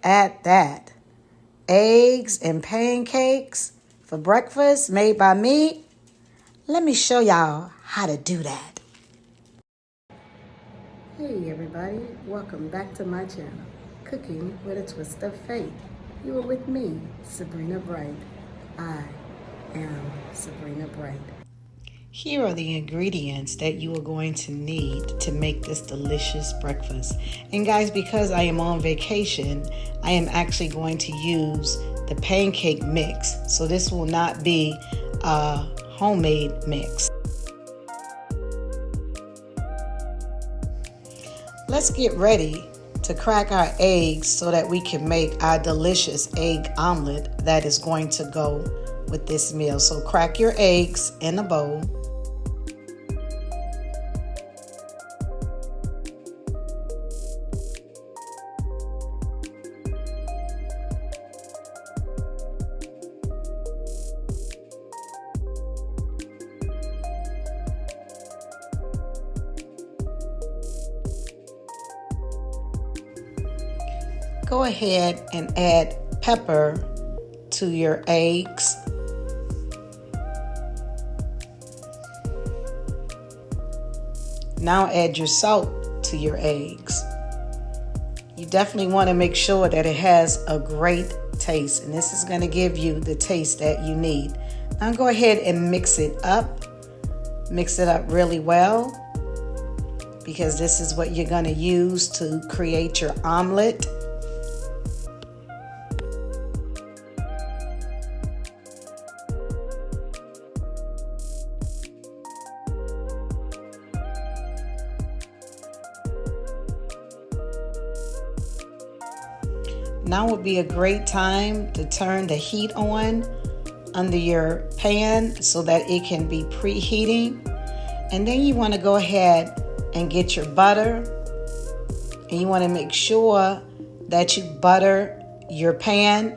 at that. Eggs and pancakes for breakfast made by me. Let me show y'all how to do that. Hey everybody, welcome back to my channel, Cooking with a Twist of Faith. You are with me, Sabrina Bright. I am Sabrina Bright. Here are the ingredients that you are going to need to make this delicious breakfast. And guys, because I am on vacation, I am actually going to use the pancake mix. So this will not be a homemade mix. Let's get ready to crack our eggs so that we can make our delicious egg omelet that is going to go with this meal. So crack your eggs in a bowl. Go ahead and add pepper to your eggs. Now add your salt to your eggs. You definitely want to make sure that it has a great taste, and this is going to give you the taste that you need. Now go ahead and mix it up. Mix it up really well, because this is what you're going to use to create your omelet. Now would be a great time to turn the heat on under your pan so that it can be preheating. And then you want to go ahead and get your butter. And you want to make sure that you butter your pan.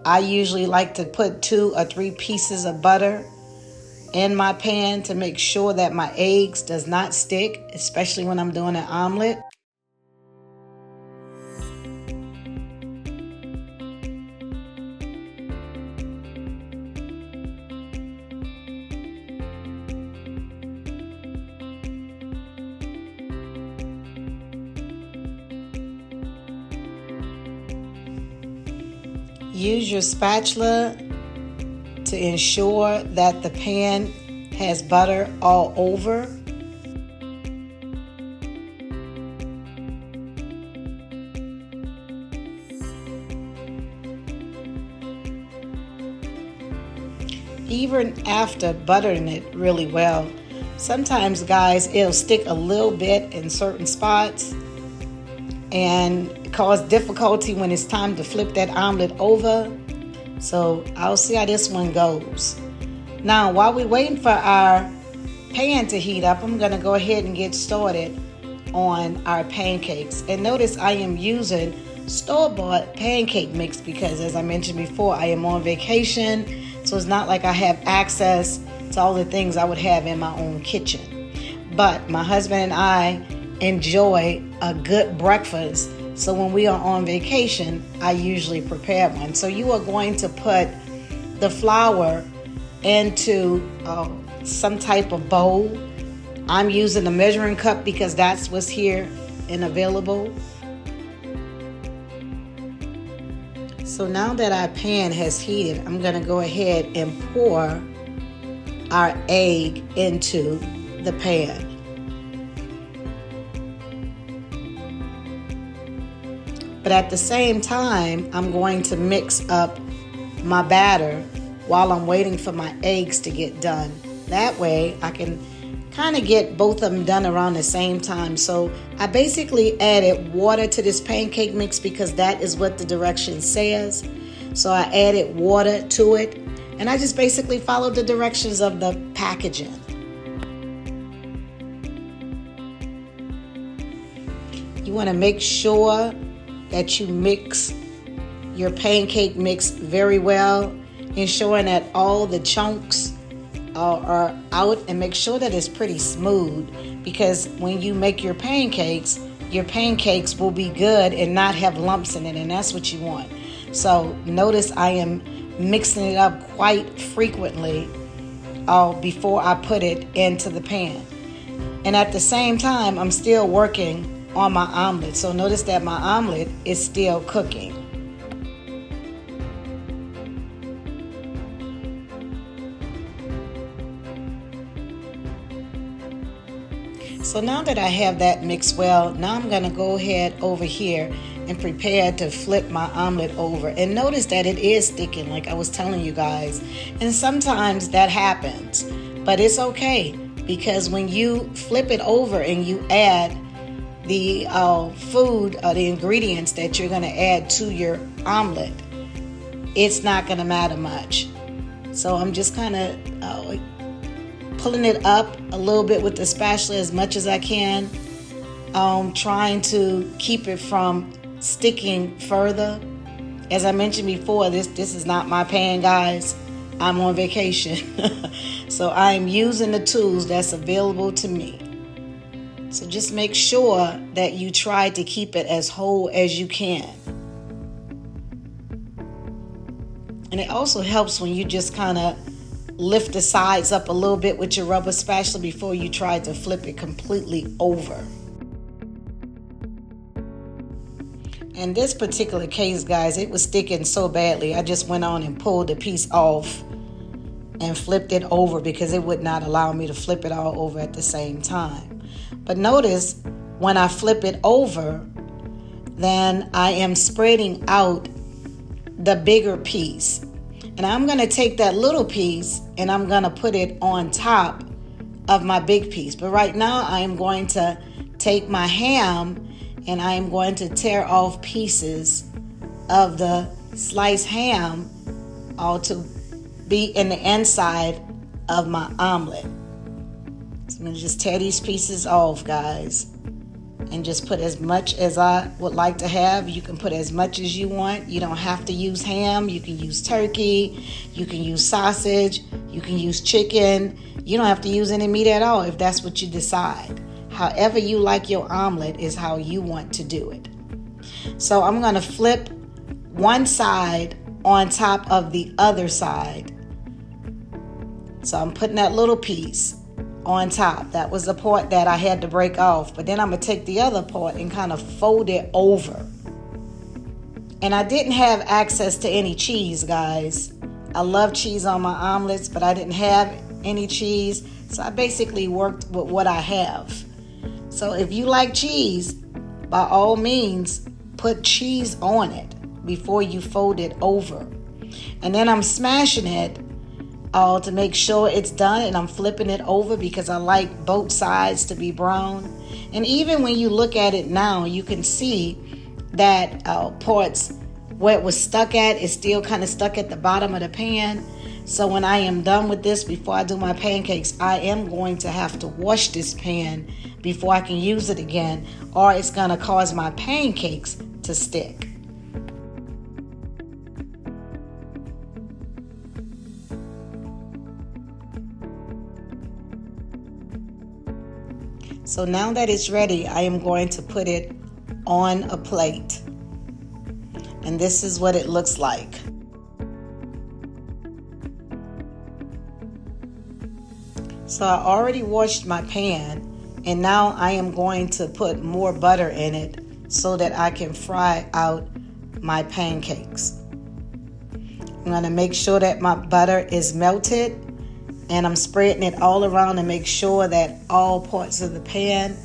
I usually like to put 2 or 3 pieces of butter in my pan to make sure that my eggs does not stick, especially when I'm doing an omelet. Use your spatula to ensure that the pan has butter all over. Even after buttering it really well, sometimes guys, it'll stick a little bit in certain spots and cause difficulty when it's time to flip that omelet over. So I'll see how this one goes. Now, while we're waiting for our pan to heat up, I'm gonna go ahead and get started on our pancakes. And notice I am using store-bought pancake mix because, as I mentioned before, I am on vacation. So it's not like I have access to all the things I would have in my own kitchen. But my husband and I enjoy a good breakfast. So when we are on vacation, I usually prepare one. So you are going to put the flour into some type of bowl. I'm using a measuring cup because that's what's here and available. So now that our pan has heated, I'm going to go ahead and pour our egg into the pan. But at the same time, I'm going to mix up my batter while I'm waiting for my eggs to get done. That way I can kind of get both of them done around the same time. So I basically added water to this pancake mix because that is what the direction says. So I added water to it, and I just basically followed the directions of the packaging. You want to make sure that you mix your pancake mix very well, ensuring that all the chunks are out, and make sure that it's pretty smooth, because when you make your pancakes, your pancakes will be good and not have lumps in it, and that's what you want. So notice I am mixing it up quite frequently before I put it into the pan. And at the same time, I'm still working on my omelet. So notice that my omelet is still cooking. So now that I have that mixed well, now I'm going to go ahead over here and prepare to flip my omelet over. And notice that it is sticking, like I was telling you guys. And sometimes that happens, but it's okay, because when you flip it over and you add the food or the ingredients that you're going to add to your omelet, it's not going to matter much. So I'm just kind of pulling it up a little bit with the spatula as much as I can, trying to keep it from sticking further. As I mentioned before, this is not my pan, guys. I'm on vacation. So I'm using the tools that's available to me. So just make sure that you try to keep it as whole as you can. And it also helps when you just kind of lift the sides up a little bit with your rubber spatula before you try to flip it completely over. In this particular case, guys, it was sticking so badly, I just went on and pulled the piece off and flipped it over because it would not allow me to flip it all over at the same time. But notice when I flip it over, then I am spreading out the bigger piece. And I'm going to take that little piece and I'm going to put it on top of my big piece. But right now I am going to take my ham and I am going to tear off pieces of the sliced ham all to be in the inside of my omelet. So I'm going to just tear these pieces off, guys, and just put as much as I would like to have. You can put as much as you want. You don't have to use ham. You can use turkey. You can use sausage. You can use chicken. You don't have to use any meat at all if that's what you decide. However you like your omelet is how you want to do it. So I'm going to flip one side on top of the other side. So I'm putting that little piece on top. That was the part that I had to break off. But then I'm going to take the other part and kind of fold it over. And I didn't have access to any cheese, guys. I love cheese on my omelets, but I didn't have any cheese. So I basically worked with what I have. So if you like cheese, by all means, put cheese on it before you fold it over. And then I'm smashing it all to make sure it's done, and I'm flipping it over because I like both sides to be brown. And even when you look at it now, you can see that parts where it was stuck at is still kind of stuck at the bottom of the pan. So when I am done with this, before I do my pancakes, I am going to have to wash this pan before I can use it again, or it's going to cause my pancakes to stick. So now that it's ready, I am going to put it on a plate. And this is what it looks like. So I already washed my pan, and now I am going to put more butter in it so that I can fry out my pancakes. I'm going to make sure that my butter is melted, and I'm spreading it all around to make sure that all parts of the pan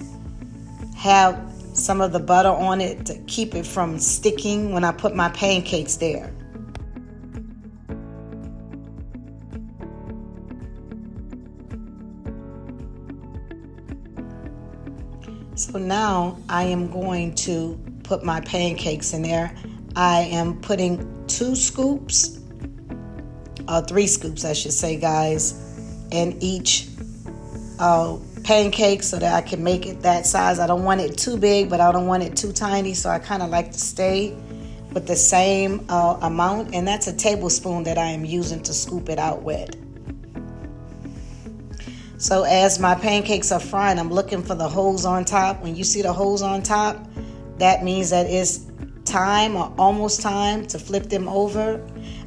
have some of the butter on it to keep it from sticking when I put my pancakes there. So now I am going to put my pancakes in there. I am putting 2 scoops, or 3 scoops I should say, guys, in each pancake so that I can make it that size. I don't want it too big, but I don't want it too tiny, so I kind of like to stay with the same amount, and that's a tablespoon that I am using to scoop it out with. So as my pancakes are frying, I'm looking for the holes on top. When you see the holes on top, that means that it's time or almost time to flip them over.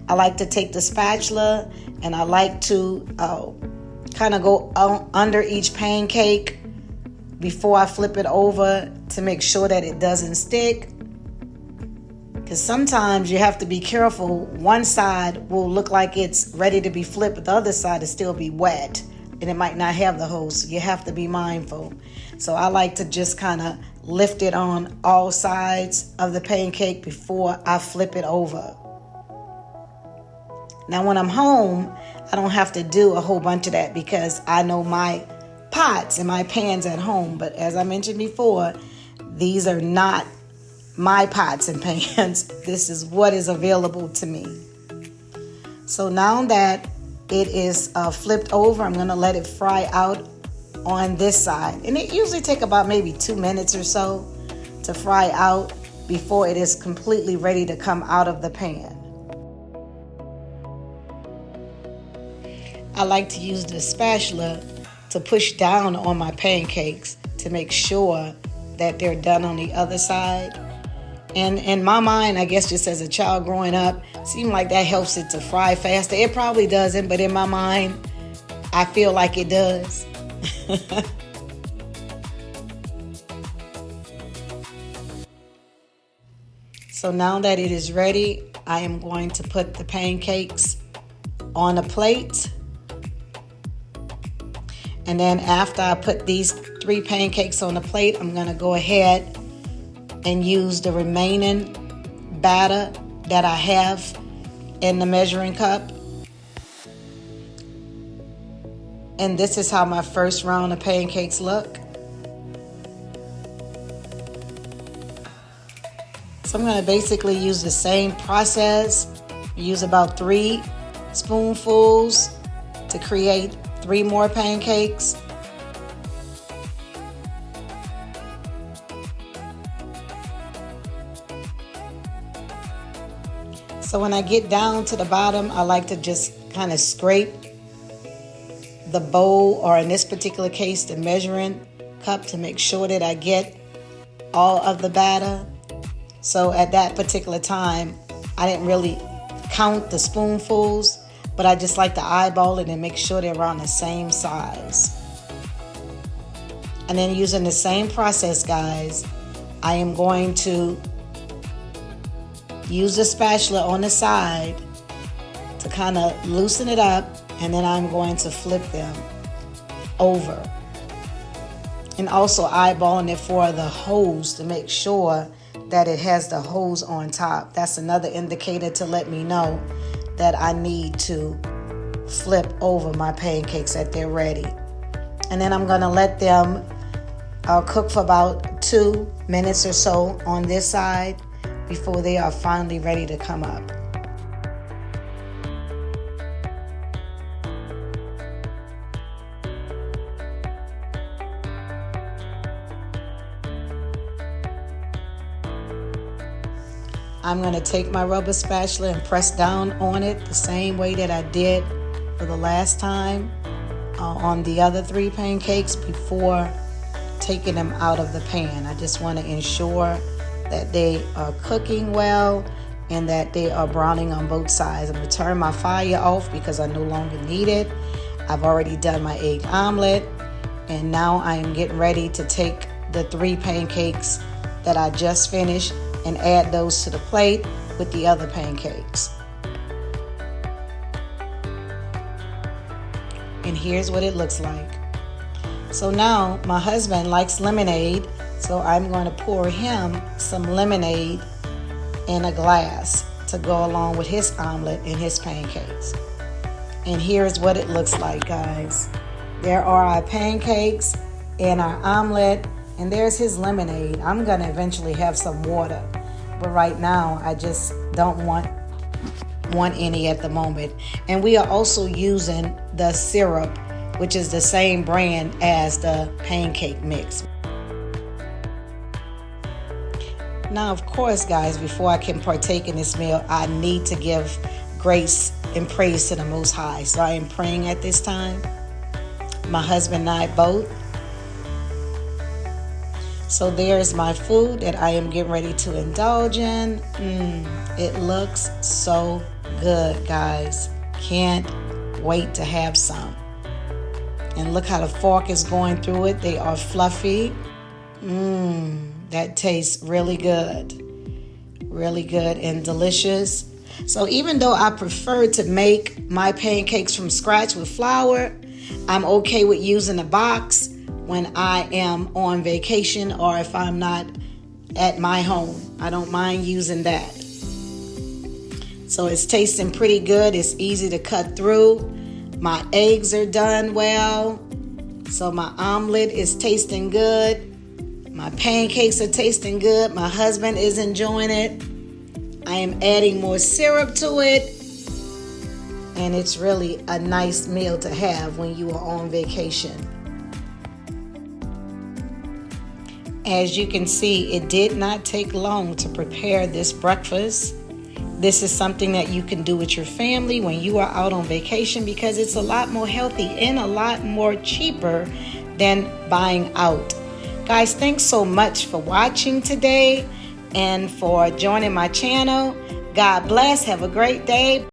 I like to take the spatula and I like to kind of go under each pancake before I flip it over to make sure that it doesn't stick. Because sometimes you have to be careful. One side will look like it's ready to be flipped, but the other side will still be wet and it might not have the holes. So you have to be mindful. So I like to just kind of lift it on all sides of the pancake before I flip it over. Now when I'm home, I don't have to do a whole bunch of that because I know my pots and my pans at home. But as I mentioned before, these are not my pots and pans. This is what is available to me. So now that it is flipped over, I'm going to let it fry out on this side. And it usually takes about maybe 2 minutes or so to fry out before it is completely ready to come out of the pan. I like to use the spatula to push down on my pancakes to make sure that they're done on the other side. And in my mind, I guess just as a child growing up, seemed like that helps it to fry faster. It probably doesn't, but in my mind, I feel like it does. So now that it is ready, I am going to put the pancakes on a plate. And then after I put these 3 pancakes on the plate, I'm going to go ahead and use the remaining batter that I have in the measuring cup. And this is how my first round of pancakes look. So I'm going to basically use the same process. Use about 3 spoonfuls to create 3 more pancakes. So when I get down to the bottom, I like to just kind of scrape the bowl, or in this particular case, the measuring cup, to make sure that I get all of the batter. So at that particular time, I didn't really count the spoonfuls, but I just like to eyeball it and make sure they're around the same size. And then using the same process, guys, I am going to use the spatula on the side to kind of loosen it up, and then I'm going to flip them over. And also eyeballing it for the holes to make sure that it has the holes on top. That's another indicator to let me know that I need to flip over my pancakes, that they're ready. And then I'm going to let them cook for about 2 minutes or so on this side before they are finally ready to come up. I'm going to take my rubber spatula and press down on it the same way that I did for the last time on the other 3 pancakes before taking them out of the pan. I just want to ensure that they are cooking well and that they are browning on both sides. I'm going to turn my fire off because I no longer need it. I've already done my egg omelet, and now I am getting ready to take the 3 pancakes that I just finished and add those to the plate with the other pancakes. And here's what it looks like. So now my husband likes lemonade, so I'm going to pour him some lemonade in a glass to go along with his omelet and his pancakes. And here's what it looks like, guys. There are our pancakes and our omelet, and there's his lemonade. I'm going to eventually have some water, but right now I just don't want any at the moment. And we are also using the syrup, which is the same brand as the pancake mix. Now, of course, guys, before I can partake in this meal, I need to give grace and praise to the Most High. So I am praying at this time. my husband and I both. So there's my food that I am getting ready to indulge in. It looks so good, guys. Can't wait to have some. And look how the fork is going through it. They are fluffy. That tastes really good. Really good and delicious. So even though I prefer to make my pancakes from scratch with flour, I'm okay with using a box when I am on vacation or if I'm not at my home. I don't mind using that. So it's tasting pretty good. It's easy to cut through. My eggs are done well. So my omelet is tasting good. My pancakes are tasting good. My husband is enjoying it. I am adding more syrup to it. And it's really a nice meal to have when you are on vacation. As you can see, it did not take long to prepare this breakfast. This is something that you can do with your family when you are out on vacation because it's a lot more healthy and a lot more cheaper than buying out. Guys, thanks so much for watching today and for joining my channel. God bless. Have a great day.